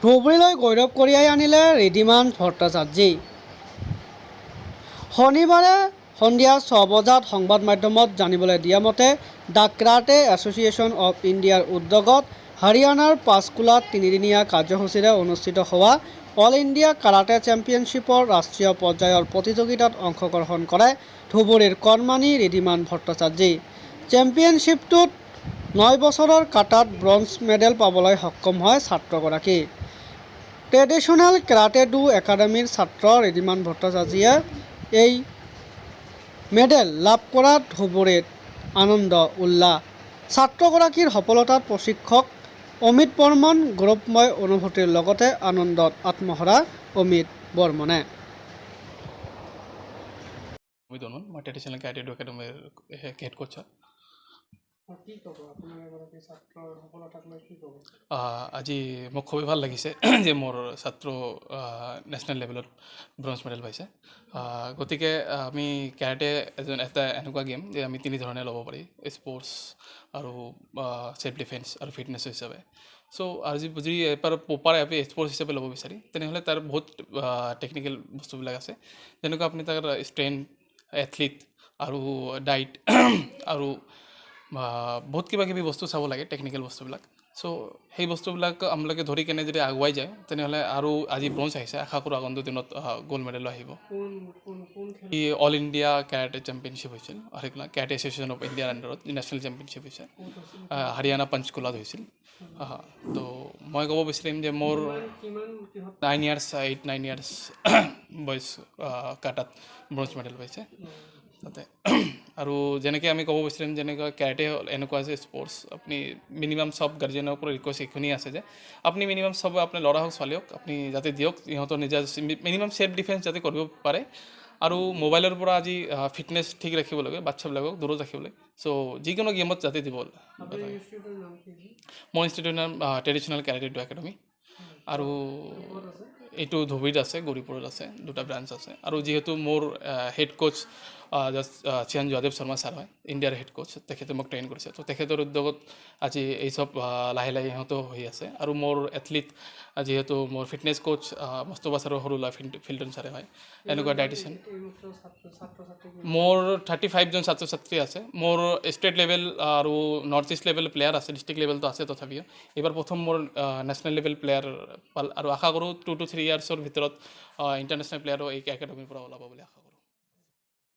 ধুবুৰীলৈ গৌৰৱ কঢ়িয়াই আনিলে ঋদ্ধিমান ভট্টাচাৰ্যই। শনিবাৰে সন্ধিয়া 6 বজাত সংবাদ মাধ্যমত জানিবলৈ দিয়া মতে দ্য কাৰাটে এছ'চিয়েশ্যন অৱ ইণ্ডিয়াৰ উদ্যোগত হাৰিয়ানাৰ পাঁচকুলাত তিনিদিনীয়া কাৰ্যসূচীৰে অনুষ্ঠিত হোৱা অল ইণ্ডিয়া কাৰাটে চেম্পিয়নশ্বিপৰ ৰাষ্ট্ৰীয় পৰ্যায়ৰ প্ৰতিযোগিতাত অংশগ্ৰহণ কৰে ধুবুৰীৰ কণমানি ঋদ্ধিমান ভট্টাচাৰ্যই। চেম্পিয়নশ্বিপটোত 9 বছৰৰ কাটাত ব্ৰঞ্জ মেডেল পাবলৈ সক্ষম হয় ছাত্ৰগৰাকী। ট্ৰেডিশ্যনেল কাৰাটে ডু একাডেমীৰ ছাত্ৰ ঋদ্ধিমান ভট্টাচাৰ্যই এই মেডেল লাভ কৰাত ধুবুৰীত আনন্দ উল্লাস। ছাত্ৰগৰাকীৰ সফলতাত প্ৰশিক্ষক অমিত বৰ্মন গৌৰৱময় অনুভূতিৰ লগতে আনন্দত আত্মহাৰা অমিত বৰ্মনে। মই ট্ৰেডিশ্যনেল কাৰাটে ডু একাডেমীৰ হেড কোচ। আজি মোক খুবেই ভাল লাগিছে যে মোৰ ছাত্ৰ নেশ্যনেল লেভেলত ব্ৰঞ্জ মেডেল পাইছে। গতিকে আমি কাৰাটে এটা এনেকুৱা গেম যে আমি তিনি ধৰণে ল'ব পাৰি, স্পৰ্টছ আৰু চেল্ফ ডিফেন্স আৰু ফিটনেছ হিচাপে। চ' আজি যদি এবাৰ প্ৰপাৰ আপুনি স্পৰ্টছ হিচাপে ল'ব বিচাৰি তেনেহ'লে তাৰ বহুত টেকনিকেল বস্তুবিলাক আছে, যেনেকুৱা আপুনি তাৰ ষ্ট্ৰেংথ, এথলিট আৰু ডাইট আৰু বহুত কিবা কিবি বস্তু চাব লাগে, টেকনিকেল বস্তুবিলাক। চ' সেই বস্তুবিলাক আপোনালোকে ধৰি কেনে যদি আগুৱাই যায় তেনেহ'লে আৰু আজি ব্ৰঞ্জ আহিছে, আশা কৰোঁ আগন্তুক দিনত গ'ল্ড মেডেলো আহিব। ই অল ইণ্ডিয়া কাৰাটে চেম্পিয়নশ্বিপ হৈছিল, কাৰাটে এছ'চিয়েশ্যন অফ ইণ্ডিয়াৰ আণ্ডাৰত নেশ্যনেল চেম্পিয়নশ্বিপ হৈছে, হাৰিয়ানা পঞ্চকুলাত হৈছিল। তো মই ক'ব বিচাৰিম যে মোৰ 9 ইয়াৰ্ছ বয়স কাটাত ব্ৰঞ্জ মেডেল পাইছে তাতে। আৰু যেনেকৈ আমি ক'ব বিচাৰিম যেনেকৈ কাৰাটে এনেকুৱা যে স্পৰ্টছ, আপুনি মিনিমাম চব গাৰ্জেনৰ পৰা ৰিকুৱেষ্ট এইখিনিয়ে আছে যে আপুনি মিনিমাম চব আপোনাৰ ল'ৰা হওক ছোৱালী হওক আপুনি যাতে দিয়ক, সিহঁতৰ নিজা মিনিমাম চেল্ফ ডিফেন্স যাতে কৰিব পাৰে। আৰু মোবাইলৰ পৰা আজি ফিটনেছ ঠিক ৰাখিব লাগে, বাচ্ছাবিলাকক দূৰত ৰাখিব লাগে। চ' যিকোনো গেমত যাতে দিব। মোৰ ইনষ্টিটিউটৰ নাম ট্ৰেডিশ্যনেল কাৰাটে ডু একাডেমী। আৰু এইটো ধুবুৰীত আছে, গৌৰীপুৰত আছে, দুটা ব্ৰাঞ্চ আছে। আৰু যিহেতু মোৰ হেড কোচ চিয়ান যোৱাদেৱ শৰ্মা ছাৰ হয়, ইণ্ডিয়াৰ হেড কোচ, তেখেতে মোক ট্ৰেইন কৰিছে। তো তেখেতৰ উদ্যোগত আজি এই চব লাহে লাহে সিহঁতো হৈ আছে। আৰু মোৰ এথলিট যিহেতু মোৰ ফিটনেছ কোচ মস্তফা ছাৰৰ সৰু ল'ৰা ফিল্টন ছাৰে হয়, এনেকুৱা ডাইটিচিয়ান। মোৰ 35জন ছাত্ৰ ছাত্ৰী আছে। মোৰ ষ্টেট লেভেল আৰু নৰ্থ ইষ্ট লেভেল প্লেয়াৰ আছে, ডিষ্ট্ৰিক্ট লেভেলটো আছে তথাপিও। এইবাৰ প্ৰথম মোৰ নেশ্যনেল লেভেল প্লেয়াৰ পাল, আৰু আশা কৰোঁ 2 to 3 ইয়াৰ্ছৰ ভিতৰত ইণ্টাৰনেশ্যনেল প্লেয়াৰো এই একাডেমীৰ পৰা ওলাব বুলি আশা কৰোঁ।